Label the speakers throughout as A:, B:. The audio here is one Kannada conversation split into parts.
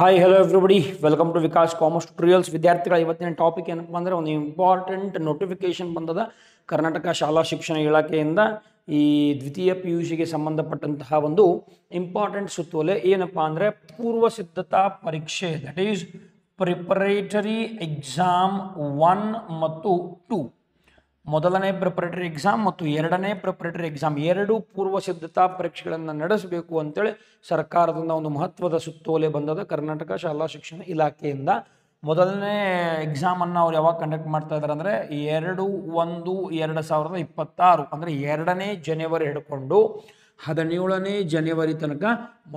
A: Hi hello everybody welcome to Vikas commerce tutorials. ವಿದ್ಯಾರ್ಥಿಗಳ ಇವತ್ತಿನ ಟಾಪಿಕ್ ಏನಪ್ಪ ಅಂದರೆ ಒಂದು ಇಂಪಾರ್ಟೆಂಟ್ ನೋಟಿಫಿಕೇಶನ್ ಬಂದದ ಕರ್ನಾಟಕ ಶಾಲಾ ಶಿಕ್ಷಣ ಇಲಾಖೆಯಿಂದ. ಈ ದ್ವಿತೀಯ ಪಿ ಯು ಸಿಗೆ ಸಂಬಂಧಪಟ್ಟಂತಹ ಒಂದು ಇಂಪಾರ್ಟೆಂಟ್ ಸುತ್ತೋಲೆ ಏನಪ್ಪ ಅಂದರೆ ಪೂರ್ವ ಸಿದ್ಧತಾ ಪರೀಕ್ಷೆ, ದಟ್ ಈಸ್ ಪ್ರಿಪರೇಟರಿ ಎಕ್ಸಾಮ್ 1 ಮತ್ತು 2. ಮೊದಲನೇ ಪ್ರಿಪರೇಟರಿ ಎಕ್ಸಾಮ್ ಮತ್ತು ಎರಡನೇ ಪ್ರಿಪರೇಟರಿ ಎಕ್ಸಾಮ್ ಎರಡು ಪೂರ್ವ ಸಿದ್ಧತಾ ಪರೀಕ್ಷೆಗಳನ್ನು ನಡೆಸಬೇಕು ಅಂತೇಳಿ ಸರ್ಕಾರದಿಂದ ಒಂದು ಮಹತ್ವದ ಸುತ್ತೋಲೆ ಬಂದದ ಕರ್ನಾಟಕ ಶಾಲಾ ಶಿಕ್ಷಣ ಇಲಾಖೆಯಿಂದ. ಮೊದಲನೇ ಎಕ್ಸಾಮನ್ನು ಅವ್ರು ಯಾವಾಗ ಕಂಡಕ್ಟ್ ಮಾಡ್ತಾ ಇದ್ದಾರೆ ಅಂದರೆ 2/1/2026 ಅಂದರೆ 2ನೇ ಜನವರಿ ಹಿಡ್ಕೊಂಡು 17ನೇ ಜನವರಿ ತನಕ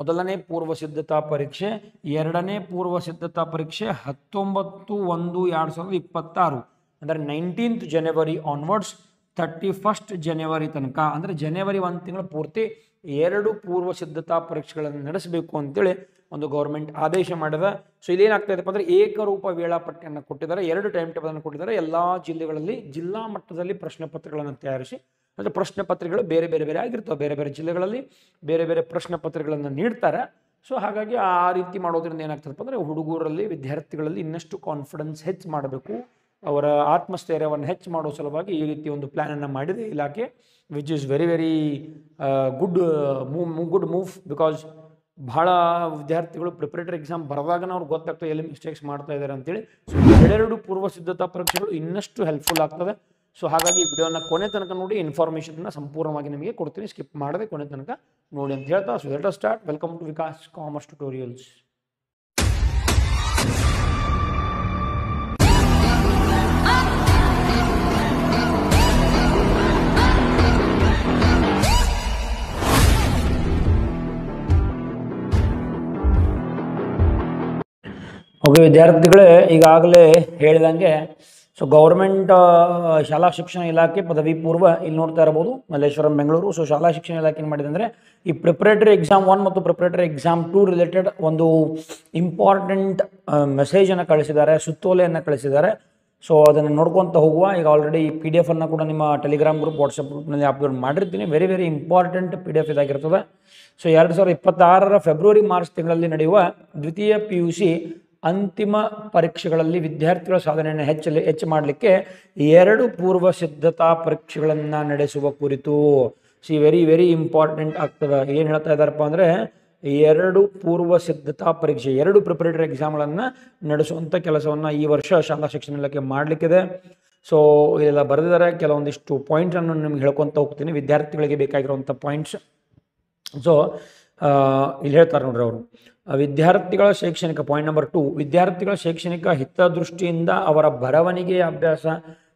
A: ಮೊದಲನೇ ಪೂರ್ವ ಸಿದ್ಧತಾ ಪರೀಕ್ಷೆ, ಎರಡನೇ ಪೂರ್ವ ಸಿದ್ಧತಾ ಪರೀಕ್ಷೆ 19/1/2026 ಅಂದರೆ 19th ಜನವರಿ ಆನ್ವರ್ಡ್ಸ್ 31st ಜನವರಿ ತನಕ ಅಂದರೆ ಜನವರಿ 1 ತಿಂಗಳ ಪೂರ್ತಿ ಎರಡು ಪೂರ್ವ ಸಿದ್ಧತಾ ಪರೀಕ್ಷೆಗಳನ್ನು ನಡೆಸಬೇಕು ಅಂತೇಳಿ ಒಂದು ಗೌರ್ಮೆಂಟ್ ಆದೇಶ ಮಾಡಿದೆ. ಸೊ ಇದೇನಾಗ್ತಾ ಇದೆಪ್ಪ ಅಂದರೆ ಏಕರೂಪ ವೇಳಾಪಟ್ಟಿಯನ್ನು ಕೊಟ್ಟಿದ್ದಾರೆ, ಎರಡು ಟೈಮ್ ಟೇಬಲನ್ನು ಕೊಟ್ಟಿದ್ದಾರೆ. ಎಲ್ಲ ಜಿಲ್ಲೆಗಳಲ್ಲಿ ಜಿಲ್ಲಾ ಮಟ್ಟದಲ್ಲಿ ಪ್ರಶ್ನೆ ಪತ್ರಿಕೆಗಳನ್ನು ತಯಾರಿಸಿ, ಅಂದರೆ ಪ್ರಶ್ನೆ ಪತ್ರಿಕೆಗಳು ಬೇರೆ ಬೇರೆ ಬೇರೆ ಆಗಿರ್ತವೆ, ಬೇರೆ ಬೇರೆ ಜಿಲ್ಲೆಗಳಲ್ಲಿ ಬೇರೆ ಬೇರೆ ಪ್ರಶ್ನೆ ಪತ್ರಿಕೆಗಳನ್ನು ನೀಡ್ತಾರೆ. ಸೊ ಹಾಗಾಗಿ ಆ ರೀತಿ ಮಾಡೋದ್ರಿಂದ ಏನಾಗ್ತದಪ್ಪ ಅಂದರೆ ಹುಡುಗರಲ್ಲಿ ವಿದ್ಯಾರ್ಥಿಗಳಲ್ಲಿ ಇನ್ನಷ್ಟು ಕಾನ್ಫಿಡೆನ್ಸ್ ಹೆಚ್ಚು ಮಾಡಬೇಕು, ಅವರ ಆತ್ಮಸ್ಥೈರ್ಯವನ್ನು ಹೆಚ್ಚು ಮಾಡೋ ಸಲುವಾಗಿ ಈ ರೀತಿ ಒಂದು ಪ್ಲ್ಯಾನನ್ನು ಮಾಡಿದೆ ಇಲಾಖೆ, which is very very good move. Because ಭಾಳ ವಿದ್ಯಾರ್ಥಿಗಳು ಪ್ರಿಪರೇಟರಿ ಎಕ್ಸಾಮ್ ಬರೆದಾಗ ಅವ್ರಿಗೆ ಗೊತ್ತಾಗ್ತದೆ ಎಲ್ಲಿ ಮಿಸ್ಟೇಕ್ಸ್ ಮಾಡ್ತಾ ಇದ್ದಾರೆ ಅಂತೇಳಿ. ಸೊ ಎರಡೆರಡು ಪೂರ್ವ ಸಿದ್ಧತಾ ಪರೀಕ್ಷೆಗಳು ಇನ್ನಷ್ಟು ಹೆಲ್ಪ್ಫುಲ್ ಆಗ್ತದೆ. ಸೊ ಹಾಗಾಗಿ ಈ ವಿಡಿಯೋನ ಕೊನೆ ತನಕ ನೋಡಿ, ಇನ್ಫಾರ್ಮೇಷನ್ನ ಸಂಪೂರ್ಣವಾಗಿ ನಿಮಗೆ ಕೊಡ್ತೀನಿ, ಸ್ಕಿಪ್ ಮಾಡದೆ ಕೊನೆ ತನಕ ನೋಡಿ ಅಂತ ಹೇಳ್ತಾ. So let us start. Welcome to Vikas commerce tutorials. Okay ವಿದ್ಯಾರ್ಥಿಗಳೇ, ಈಗಾಗಲೇ ಹೇಳಿದಂಗೆ ಸೊ ಗೌರ್ಮೆಂಟ್ ಶಾಲಾ ಶಿಕ್ಷಣ ಇಲಾಖೆ ಪದವಿ ಪೂರ್ವ ಇಲ್ಲಿ ನೋಡ್ತಾ ಇರ್ಬೋದು, ಮಲ್ಲೇಶ್ವರಂ ಬೆಂಗಳೂರು. ಸೊ ಶಾಲಾ ಶಿಕ್ಷಣ ಇಲಾಖೆ ಏನು ಮಾಡಿದೆ ಅಂದರೆ ಈ ಪ್ರಿಪರೇಟರಿ ಎಕ್ಸಾಮ್ 1 ಮತ್ತು ಪ್ರಿಪರೇಟರಿ ಎಕ್ಸಾಮ್ 2 ರಿಲೇಟೆಡ್ ಒಂದು ಇಂಪಾರ್ಟೆಂಟ್ ಮೆಸೇಜನ್ನು ಕಳಿಸಿದ್ದಾರೆ, ಸುತ್ತೋಲೆಯನ್ನು ಕಳಿಸಿದ್ದಾರೆ. ಸೊ ಅದನ್ನು ನೋಡ್ಕೊತ ಹೋಗುವ. ಈಗ ಆಲ್ರೆಡಿ ಈ PDF ಅನ್ನು ಕೂಡ ನಿಮ್ಮ ಟೆಲಿಗ್ರಾಮ್ ಗ್ರೂಪ್, ವಾಟ್ಸಪ್ ಗ್ರೂಪ್ನಲ್ಲಿ ಅಪ್ಲೋಡ್ ಮಾಡಿರ್ತೀನಿ. ವೆರಿ ವೆರಿ ಇಂಪಾರ್ಟೆಂಟ್ PDF ಇದಾಗಿರ್ತದೆ. ಸೊ 2026 ಫೆಬ್ರವರಿ ಮಾರ್ಚ್ ತಿಂಗಳಲ್ಲಿ ನಡೆಯುವ ದ್ವಿತೀಯ PUC ಅಂತಿಮ ಪರೀಕ್ಷೆಗಳಲ್ಲಿ ವಿದ್ಯಾರ್ಥಿಗಳ ಸಾಧನೆಯನ್ನು ಹೆಚ್ಚು ಮಾಡಲಿಕ್ಕೆ ಎರಡು ಪೂರ್ವ ಸಿದ್ಧತಾ ಪರೀಕ್ಷೆಗಳನ್ನು ನಡೆಸುವ ಕುರಿತು ವೆರಿ ವೆರಿ ಇಂಪಾರ್ಟೆಂಟ್ ಆಗ್ತದೆ. ಏನು ಹೇಳ್ತಾ ಇದ್ದಾರಪ್ಪ ಅಂದರೆ ಎರಡು ಪೂರ್ವ ಸಿದ್ಧತಾ ಪರೀಕ್ಷೆ, ಎರಡು ಪ್ರಿಪರೇಟರಿ ಎಕ್ಸಾಮ್ಗಳನ್ನು ನಡೆಸುವಂಥ ಕೆಲಸವನ್ನು ಈ ವರ್ಷ ಶಾಲಾ ಶಿಕ್ಷಣ ಇಲಾಖೆ ಮಾಡಲಿಕ್ಕಿದೆ. ಸೊ ಇದೆಲ್ಲ ಬರೆದಿದ್ದಾರೆ. ಕೆಲವೊಂದಿಷ್ಟು ಪಾಯಿಂಟ್ಸನ್ನು ನಿಮ್ಗೆ ಹೇಳ್ಕೊತ ಹೋಗ್ತೀನಿ, ವಿದ್ಯಾರ್ಥಿಗಳಿಗೆ ಬೇಕಾಗಿರುವಂಥ ಪಾಯಿಂಟ್ಸ್. ಸೊ ಇಲ್ಲಿ ಹೇಳ್ತಾರೆ ನೋಡ್ರಿ ಅವರು, ವಿದ್ಯಾರ್ಥಿಗಳ ಶೈಕ್ಷಣಿಕ ಪಾಯಿಂಟ್ ನಂಬರ್ 2, ವಿದ್ಯಾರ್ಥಿಗಳ ಶೈಕ್ಷಣಿಕ ಹಿತದೃಷ್ಟಿಯಿಂದ ಅವರ ಬರವಣಿಗೆ ಅಭ್ಯಾಸ,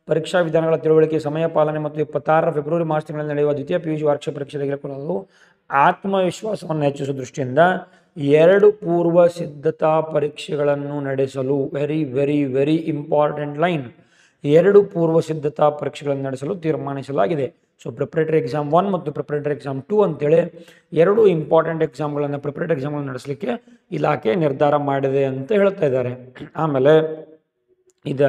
A: ಪರೀಕ್ಷಾ ವಿಧಾನಗಳ ತಿಳುವಳಿಕೆ, ಸಮಯ ಪಾಲನೆ ಮತ್ತು 26 ಫೆಬ್ರವರಿ ಮಾರ್ಚ್ ತಿಂಗಳಲ್ಲಿ ನಡೆಯುವ ದ್ವಿತೀಯ PUC ವಾರ್ಷಿಕ ಪರೀಕ್ಷೆ ತೆಗೆದುಕೊಳ್ಳಲು ಆತ್ಮವಿಶ್ವಾಸವನ್ನು ಹೆಚ್ಚಿಸುವ ದೃಷ್ಟಿಯಿಂದ ಎರಡು ಪೂರ್ವ ಸಿದ್ಧತಾ ಪರೀಕ್ಷೆಗಳನ್ನು ನಡೆಸಲು very very very important line, ಎರಡು ಪೂರ್ವ ಸಿದ್ಧತಾ ಪರೀಕ್ಷೆಗಳನ್ನು ನಡೆಸಲು ತೀರ್ಮಾನಿಸಲಾಗಿದೆ. ಸೊ ಪ್ರಿಪರೇಟರಿ ಎಕ್ಸಾಮ್ 1 ಮತ್ತು ಪ್ರಿಪರೇಟರಿ ಎಕ್ಸಾಮ್ 2 ಅಂತೇಳಿ ಎರಡು ಇಂಪಾರ್ಟೆಂಟ್ ಎಕ್ಸಾಮ್ಗಳನ್ನು, ಪ್ರಿಪರೇಟರಿ ಎಕ್ಸಾಮ್ಗಳನ್ನು ನಡೆಸಲಿಕ್ಕೆ ಇಲಾಖೆ ನಿರ್ಧಾರ ಮಾಡಿದೆ ಅಂತ ಹೇಳ್ತಾ ಇದ್ದಾರೆ. ಆಮೇಲೆ ಇದು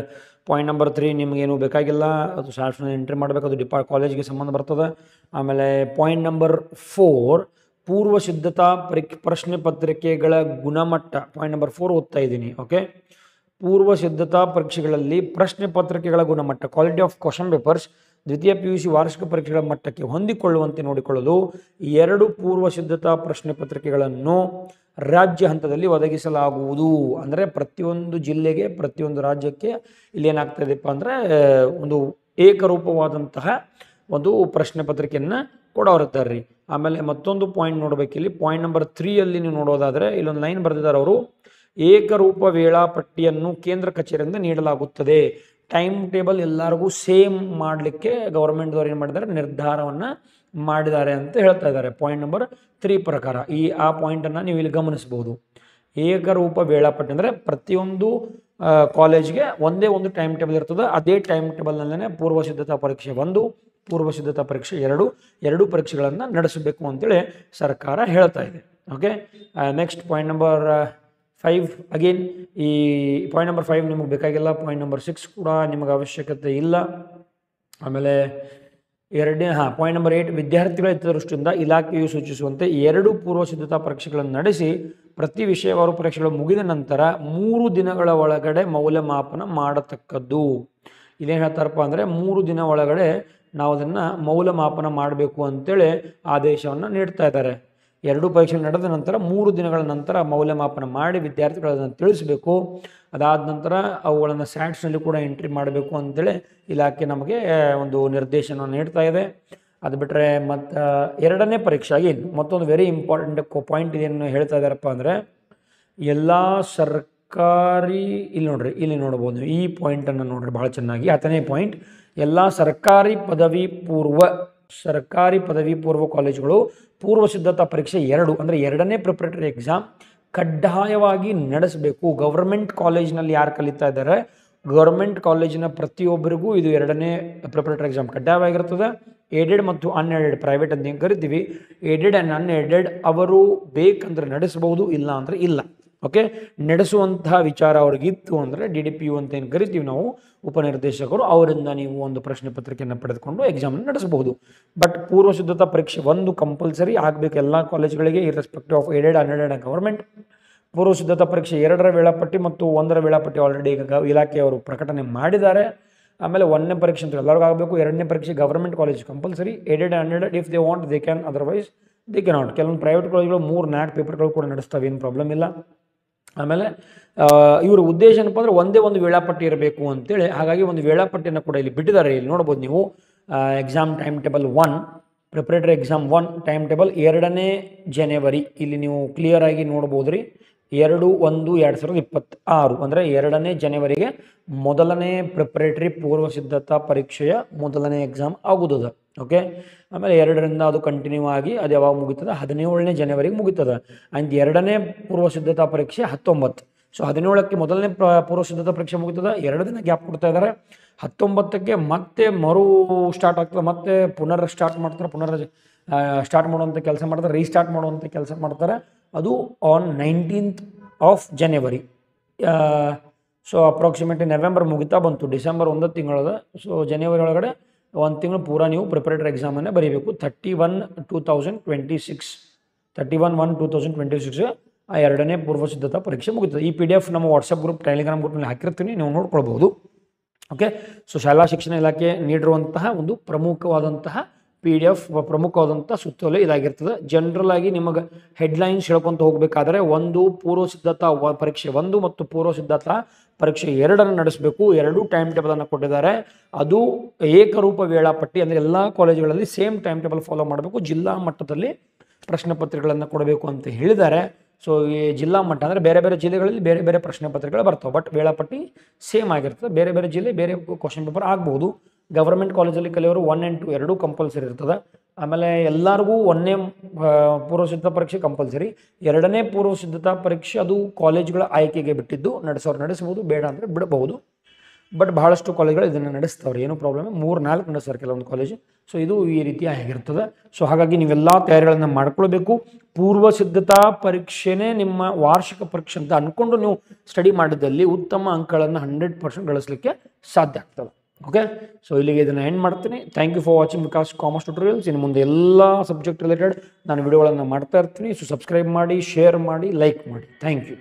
A: ಪಾಯಿಂಟ್ ನಂಬರ್ 3 ನಿಮಗೇನು ಬೇಕಾಗಿಲ್ಲ, ಅದು ಶಾರ್ಟ್ಸ್ನ ಎಂಟ್ರಿ ಮಾಡಬೇಕು, ಅದು ಕಾಲೇಜ್ಗೆ ಸಂಬಂಧ ಬರ್ತದೆ. ಆಮೇಲೆ ಪಾಯಿಂಟ್ ನಂಬರ್ 4, ಪೂರ್ವ ಸಿದ್ಧತಾ ಪ್ರಶ್ನೆ ಪತ್ರಿಕೆಗಳ ಗುಣಮಟ್ಟ, ಪಾಯಿಂಟ್ ನಂಬರ್ 4 ಓದ್ತಾ ಇದ್ದೀನಿ. ಓಕೆ, ಪೂರ್ವ ಸಿದ್ಧತಾ ಪರೀಕ್ಷೆಗಳಲ್ಲಿ ಪ್ರಶ್ನೆ ಪತ್ರಿಕೆಗಳ ಗುಣಮಟ್ಟ, ಕ್ವಾಲಿಟಿ ಆಫ್ ಕ್ವಶನ್ ಪೇಪರ್ಸ್, ದ್ವಿತೀಯ PUC ವಾರ್ಷಿಕ ಪರೀಕ್ಷೆಗಳ ಮಟ್ಟಕ್ಕೆ ಹೊಂದಿಕೊಳ್ಳುವಂತೆ ನೋಡಿಕೊಳ್ಳಲು ಎರಡು ಪೂರ್ವ ಸಿದ್ಧತಾ ಪ್ರಶ್ನೆ ಪತ್ರಿಕೆಗಳನ್ನು ರಾಜ್ಯ ಹಂತದಲ್ಲಿ ಒದಗಿಸಲಾಗುವುದು. ಅಂದರೆ ಪ್ರತಿಯೊಂದು ಜಿಲ್ಲೆಗೆ, ಪ್ರತಿಯೊಂದು ರಾಜ್ಯಕ್ಕೆ ಇಲ್ಲಿ ಏನಾಗ್ತದೆಪ್ಪ ಅಂದರೆ ಒಂದು ಏಕರೂಪವಾದಂತಹ ಒಂದು ಪ್ರಶ್ನೆ ಪತ್ರಿಕೆಯನ್ನು ಕೊಡೋರಿದ್ದಾರೆ ರೀ. ಆಮೇಲೆ ಮತ್ತೊಂದು ಪಾಯಿಂಟ್ ನೋಡಬೇಕಿಲ್ಲಿ, ಪಾಯಿಂಟ್ ನಂಬರ್ 3 ನೀವು ನೋಡೋದಾದರೆ ಇಲ್ಲೊಂದು ಲೈನ್ ಬರೆದಿದ್ದಾರೆ ಅವರು, ಏಕರೂಪ ವೇಳಾಪಟ್ಟಿಯನ್ನು ಕೇಂದ್ರ ಕಚೇರಿಯಿಂದ ನೀಡಲಾಗುತ್ತದೆ. ಟೈಮ್ ಟೇಬಲ್ ಎಲ್ಲರಿಗೂ ಸೇಮ್ ಮಾಡಲಿಕ್ಕೆ ಗೌರ್ಮೆಂಟ್ದವ್ರು ಏನು ಮಾಡಿದ್ದಾರೆ, ನಿರ್ಧಾರವನ್ನು ಮಾಡಿದ್ದಾರೆ ಅಂತ ಹೇಳ್ತಾ ಇದ್ದಾರೆ ಪಾಯಿಂಟ್ ನಂಬರ್ 3 ಪ್ರಕಾರ. ಆ ಪಾಯಿಂಟನ್ನು ನೀವು ಇಲ್ಲಿ ಗಮನಿಸ್ಬೋದು. ಏಕರೂಪ ವೇಳಾಪಟ್ಟಿ ಅಂದರೆ ಪ್ರತಿಯೊಂದು ಕಾಲೇಜ್ಗೆ ಒಂದೇ ಒಂದು ಟೈಮ್ ಟೇಬಲ್ ಇರ್ತದೆ, ಅದೇ ಟೈಮ್ ಟೇಬಲ್ನಲ್ಲೇ ಪೂರ್ವ ಸಿದ್ಧತಾ ಪರೀಕ್ಷೆ 1, ಪೂರ್ವ ಸಿದ್ಧತಾ ಪರೀಕ್ಷೆ 2 ಎರಡು ಪರೀಕ್ಷೆಗಳನ್ನು ನಡೆಸಬೇಕು ಅಂತೇಳಿ ಸರ್ಕಾರ ಹೇಳ್ತಾ ಇದೆ. Okay, next point number 5 again ಈ ಪಾಯಿಂಟ್ ನಂಬರ್ 5 ನಿಮಗೆ ಬೇಕಾಗಿಲ್ಲ, ಪಾಯಿಂಟ್ ನಂಬರ್ 6 ಕೂಡ ನಿಮಗೆ ಅವಶ್ಯಕತೆ ಇಲ್ಲ. ಆಮೇಲೆ ಪಾಯಿಂಟ್ ನಂಬರ್ 8, ವಿದ್ಯಾರ್ಥಿಗಳ ಹಿತದೃಷ್ಟಿಯಿಂದ ಇಲಾಖೆಯು ಸೂಚಿಸುವಂತೆ ಎರಡು ಪೂರ್ವ ಸಿದ್ಧತಾ ಪರೀಕ್ಷೆಗಳನ್ನು ನಡೆಸಿ ಪ್ರತಿ ವಿಷಯವಾರು ಪರೀಕ್ಷೆಗಳು ಮುಗಿದ ನಂತರ 3 ದಿನಗಳ ಒಳಗಡೆ ಮೌಲ್ಯಮಾಪನ ಮಾಡತಕ್ಕದ್ದು. ಇದೇನು ಹೇಳ್ತಾರಪ್ಪ ಅಂದರೆ 3 ದಿನ ಒಳಗಡೆ ನಾವು ಅದನ್ನು ಮೌಲ್ಯಮಾಪನ ಮಾಡಬೇಕು ಅಂತೇಳಿ ಆದೇಶವನ್ನು ನೀಡ್ತಾ ಇದ್ದಾರೆ. 2 ಪರೀಕ್ಷೆಗಳು ನಡೆದ ನಂತರ 3 ದಿನಗಳ ನಂತರ ಮೌಲ್ಯಮಾಪನ ಮಾಡಿ ವಿದ್ಯಾರ್ಥಿಗಳು ಅದನ್ನು ತಿಳಿಸಬೇಕು. ಅದಾದ ನಂತರ ಅವುಗಳನ್ನು ಸ್ಯಾಟ್ಸ್ನಲ್ಲಿ ಕೂಡ ಎಂಟ್ರಿ ಮಾಡಬೇಕು ಅಂತೇಳಿ ಇಲಾಖೆ ನಮಗೆ ಒಂದು ನಿರ್ದೇಶನವನ್ನು ನೀಡ್ತಾ ಇದೆ. ಅದು ಬಿಟ್ಟರೆ ಮತ್ತು 2ನೇ ಪರೀಕ್ಷೆಯಾಗಿ ಮತ್ತೊಂದು ವೆರಿ ಇಂಪಾರ್ಟೆಂಟ್ ಪಾಯಿಂಟ್ ಏನು ಹೇಳ್ತಾ ಇದ್ದಾರಪ್ಪ ಅಂದರೆ ಎಲ್ಲ ಸರ್ಕಾರಿ ಇಲ್ಲಿ ನೋಡ್ಬೋದು ಈ ಪಾಯಿಂಟನ್ನು ನೋಡ್ರಿ ಭಾಳ ಚೆನ್ನಾಗಿ. 10ನೇ ಪಾಯಿಂಟ್, ಎಲ್ಲ ಸರ್ಕಾರಿ ಪದವಿ ಪೂರ್ವ ಕಾಲೇಜುಗಳು ಪೂರ್ವ ಸಿದ್ಧತಾ ಪರೀಕ್ಷೆ 2 ಅಂದರೆ 2ನೇ ಪ್ರಿಪರೇಟರಿ ಎಕ್ಸಾಮ್ ಕಡ್ಡಾಯವಾಗಿ ನಡೆಸಬೇಕು. ಗೌರ್ಮೆಂಟ್ ಕಾಲೇಜಿನಲ್ಲಿ ಯಾರು ಕಲಿತಾ ಇದ್ದಾರೆ, ಗೌರ್ಮೆಂಟ್ ಕಾಲೇಜಿನ ಪ್ರತಿಯೊಬ್ಬರಿಗೂ ಇದು 2ನೇ ಪ್ರಿಪರೇಟರಿ ಎಕ್ಸಾಮ್ ಕಡ್ಡಾಯವಾಗಿರ್ತದೆ. ಏಡೆಡ್ ಮತ್ತು ಅನ್ಏಡೆಡ್ ಪ್ರೈವೇಟ್ ಅಂತ ಏನು ಕರಿತೀವಿ, ಏಡೆಡ್ ಆ್ಯಂಡ್ ಅನ್ಏಡೆಡ್ ಅವರು ಬೇಕಂದ್ರೆ ನಡೆಸಬಹುದು, ಇಲ್ಲ ಅಂದರೆ ಇಲ್ಲ. ಓಕೆ, ನಡೆಸುವಂತಹ ವಿಚಾರ ಅವ್ರಿಗಿತ್ತು ಅಂದರೆ DDPU ಅಂತ ಏನು ಕರಿತೀವಿ ನಾವು, ಉಪನಿರ್ದೇಶಕರು, ಅವರಿಂದ ನೀವು ಒಂದು ಪ್ರಶ್ನೆ ಪತ್ರಿಕೆಯನ್ನು ಪಡೆದುಕೊಂಡು ಎಕ್ಸಾಮನ್ನು ನಡೆಸಬಹುದು. ಬಟ್ ಪೂರ್ವ ಸಿದ್ಧತಾ ಪರೀಕ್ಷೆ 1 ಕಂಪಲ್ಸರಿ ಆಗಬೇಕು ಎಲ್ಲ ಕಾಲೇಜುಗಳಿಗೆ, irrespective of aided unaided government. ಪೂರ್ವ ಸಿದ್ಧತಾ ಪರೀಕ್ಷೆ 2ರ ವೇಳಾಪಟ್ಟಿ ಮತ್ತು 1ರ ವೇಳಾಪಟ್ಟಿ ಆಲ್ರೆಡಿ ಇಲಾಖೆಯವರು ಪ್ರಕಟಣೆ ಮಾಡಿದ್ದಾರೆ. ಆಮೇಲೆ 1ನೇ ಪರೀಕ್ಷೆ ಅಂತ ಎಲ್ಲರಿಗೂ ಆಗಬೇಕು. 2ನೇ ಪರೀಕ್ಷೆ government college compulsory, aided unaided if they want they can, otherwise they can not. ಕೆಲವೊಂದು ಪ್ರೈವೇಟ್ ಕಾಲೇಜ್ಗಳು 3-4 ಪೇಪರ್ಗಳು ಕೂಡ ನಡೆಸ್ತವೆ, ಏನು ಪ್ರಾಬ್ಲಮ್ ಇಲ್ಲ. ಆಮೇಲೆ ಇವ್ರ ಉದ್ದೇಶ ಏನಪ್ಪ ಅಂದರೆ ಒಂದೇ ಒಂದು ವೇಳಾಪಟ್ಟಿ ಇರಬೇಕು ಅಂತೇಳಿ, ಹಾಗಾಗಿ ಒಂದು ವೇಳಾಪಟ್ಟಿಯನ್ನು ಕೂಡ ಇಲ್ಲಿ ಬಿಟ್ಟಿದ್ದಾರೆ. ಇಲ್ಲಿ ನೋಡ್ಬೋದು ನೀವು exam time table 1 preparatory exam 1 time table 2ನೇ ಜನವರಿ ಇಲ್ಲಿ ನೀವು ಕ್ಲಿಯರ್ ಆಗಿ ನೋಡ್ಬೋದು ರೀ. 2/1/2026 ಅಂದರೆ 2ನೇ ಜನವರಿಗೆ ಮೊದಲನೇ ಪ್ರಿಪರೇಟರಿ ಪೂರ್ವ ಸಿದ್ಧತಾ ಪರೀಕ್ಷೆಯ ಮೊದಲನೇ ಎಕ್ಸಾಮ್ ಆಗುತ್ತದೆ. ಓಕೆ, ಆಮೇಲೆ 2ರಿಂದ ಅದು ಕಂಟಿನ್ಯೂ ಆಗಿ ಅದು ಯಾವಾಗ ಮುಗಿತದೆ, 17ನೇ ಜನವರಿಗೆ ಮುಗಿತದೆ. ಆ್ಯಂಡ್ 2ನೇ ಪೂರ್ವ ಸಿದ್ಧತಾ ಪರೀಕ್ಷೆ 19. ಸೊ 17ಕ್ಕೆ ಮೊದಲನೇ ಪೂರ್ವ ಸಿದ್ಧತಾ ಪರೀಕ್ಷೆ ಮುಗಿತದೆ, 2 ದಿನ ಗ್ಯಾಪ್ ಕೊಡ್ತಾ ಇದ್ದಾರೆ. 19ಕ್ಕೆ ಮತ್ತೆ ಸ್ಟಾರ್ಟ್ ಆಗ್ತದೆ, ಮತ್ತೆ ಸ್ಟಾರ್ಟ್ ಮಾಡುವಂಥ ಕೆಲಸ ಮಾಡ್ತಾರೆ, ರೀಸ್ಟಾರ್ಟ್ ಮಾಡುವಂಥ ಕೆಲಸ ಮಾಡ್ತಾರೆ. ಅದು on 19th of January. So approximately November ಮುಗಿತಾ ಬಂತು, ಡಿಸೆಂಬರ್ 1 ತಿಂಗಳದ. ಸೊ ಜನವರಿ ಒಳಗಡೆ 1 ತಿಂಗಳು ಪೂರ ನೀವು ಪ್ರಿಪರೇಟರಿ ಎಕ್ಸಾಮನ್ನು ಬರೀಬೇಕು. 31/1/2026 ಆ 2ನೇ ಪೂರ್ವ ಸಿದ್ಧತಾ ಪರೀಕ್ಷೆ ಮುಗಿತದೆ. ಈ PDF ನಮ್ಮ ವಾಟ್ಸಪ್ ಗ್ರೂಪ್, ಟೆಲಿಗ್ರಾಮ್ ಗ್ರೂಪ್ನಲ್ಲಿ ಹಾಕಿರ್ತೀನಿ, ನೀವು ನೋಡ್ಕೊಳ್ಬೋದು. ಓಕೆ, ಸೊ ಶಾಲಾ ಶಿಕ್ಷಣ ಇಲಾಖೆ ನೀಡಿರುವಂತಹ ಒಂದು ಪ್ರಮುಖವಾದಂತಹ PDF, ಪ್ರಮುಖವಾದಂಥ ಸುತ್ತೋಲೆ ಇದಾಗಿರ್ತದೆ. ಜನರಲ್ ಆಗಿ ನಿಮಗೆ ಹೆಡ್ಲೈನ್ಸ್ ಹೇಳ್ಕೊತ ಹೋಗಬೇಕಾದ್ರೆ, 1 ಪೂರ್ವ ಸಿದ್ಧತಾ ಪರೀಕ್ಷೆ 1 ಮತ್ತು ಪೂರ್ವ ಸಿದ್ಧತಾ ಪರೀಕ್ಷೆ 2 ನಡೆಸಬೇಕು. 2 ಟೈಮ್ ಟೇಬಲನ್ನು ಕೊಟ್ಟಿದ್ದಾರೆ. ಅದು ಏಕರೂಪ ವೇಳಾಪಟ್ಟಿ, ಅಂದರೆ ಎಲ್ಲ ಕಾಲೇಜುಗಳಲ್ಲಿ ಸೇಮ್ ಟೈಮ್ ಟೇಬಲ್ ಫಾಲೋ ಮಾಡಬೇಕು. ಜಿಲ್ಲಾ ಮಟ್ಟದಲ್ಲಿ ಪ್ರಶ್ನೆ ಪತ್ರಿಕೆಗಳನ್ನು ಕೊಡಬೇಕು ಅಂತ ಹೇಳಿದ್ದಾರೆ. ಸೊ ಈ ಜಿಲ್ಲಾ ಮಟ್ಟ ಅಂದರೆ ಬೇರೆ ಬೇರೆ ಜಿಲ್ಲೆಗಳಲ್ಲಿ ಬೇರೆ ಬೇರೆ ಪ್ರಶ್ನೆ ಪತ್ರಿಕೆಗಳು ಬರ್ತವೆ, ಬಟ್ ವೇಳಾಪಟ್ಟಿ ಸೇಮ್ ಆಗಿರ್ತದೆ. ಬೇರೆ ಬೇರೆ ಜಿಲ್ಲೆ ಬೇರೆ ಕ್ವಶನ್ ಪೇಪರ್ ಆಗ್ಬೋದು. ಗವರ್ಮೆಂಟ್ ಕಾಲೇಜಲ್ಲಿ ಕಲಿಯೋರು 1 and 2 ಎರಡೂ ಕಂಪಲ್ಸರಿ ಇರ್ತದೆ. ಆಮೇಲೆ ಎಲ್ಲರಿಗೂ 1ನೇ ಪೂರ್ವ ಸಿದ್ಧತಾ ಪರೀಕ್ಷೆ ಕಂಪಲ್ಸರಿ. 2ನೇ ಪೂರ್ವ ಸಿದ್ಧತಾ ಪರೀಕ್ಷೆ ಅದು ಕಾಲೇಜುಗಳ ಆಯ್ಕೆಗೆ ಬಿಟ್ಟಿದ್ದು, ನಡೆಸೋರು ನಡೆಸಬಹುದು, ಬೇಡ ಅಂದರೆ ಬಿಡಬಹುದು. ಬಟ್ ಬಹಳಷ್ಟು ಕಾಲೇಜುಗಳು ಇದನ್ನು ನಡೆಸ್ತವ್ರು, ಏನೂ ಪ್ರಾಬ್ಲಮ್. 3-4 ನಡೆಸ್ತಾರೆ ಕೆಲವೊಂದು ಕಾಲೇಜು. ಸೊ ಇದು ಈ ರೀತಿ ಆಗಿರ್ತದೆ. ಸೊ ಹಾಗಾಗಿ ನೀವೆಲ್ಲ ತಯಾರಿಗಳನ್ನು ಮಾಡ್ಕೊಳ್ಬೇಕು. ಪೂರ್ವ ಸಿದ್ಧತಾ ಪರೀಕ್ಷೆನೇ ನಿಮ್ಮ ವಾರ್ಷಿಕ ಪರೀಕ್ಷೆ ಅಂತ ಅಂದ್ಕೊಂಡು ನೀವು ಸ್ಟಡಿ ಮಾಡಿದಲ್ಲಿ ಉತ್ತಮ ಅಂಕಗಳನ್ನು 100% ಗಳಿಸಲಿಕ್ಕೆ ಸಾಧ್ಯ ಆಗ್ತದೆ. ಓಕೆ, ಸೊ ಇಲ್ಲಿಗೆ ಇದನ್ನು ಎಂಡ್ ಮಾಡ್ತೀನಿ. Thank you for watching Vikas commerce tutorials. ಇನ್ನು ಮುಂದೆ ಎಲ್ಲ ಸಬ್ಜೆಕ್ಟ್ ರಿಲೇಟೆಡ್ ನಾನು ವಿಡಿಯೋಗಳನ್ನು ಮಾಡ್ತಾ ಇರ್ತೀನಿ. ಸೊ ಸಬ್ಸ್ಕ್ರೈಬ್ ಮಾಡಿ, ಶೇರ್ ಮಾಡಿ, ಲೈಕ್ ಮಾಡಿ. Thank you.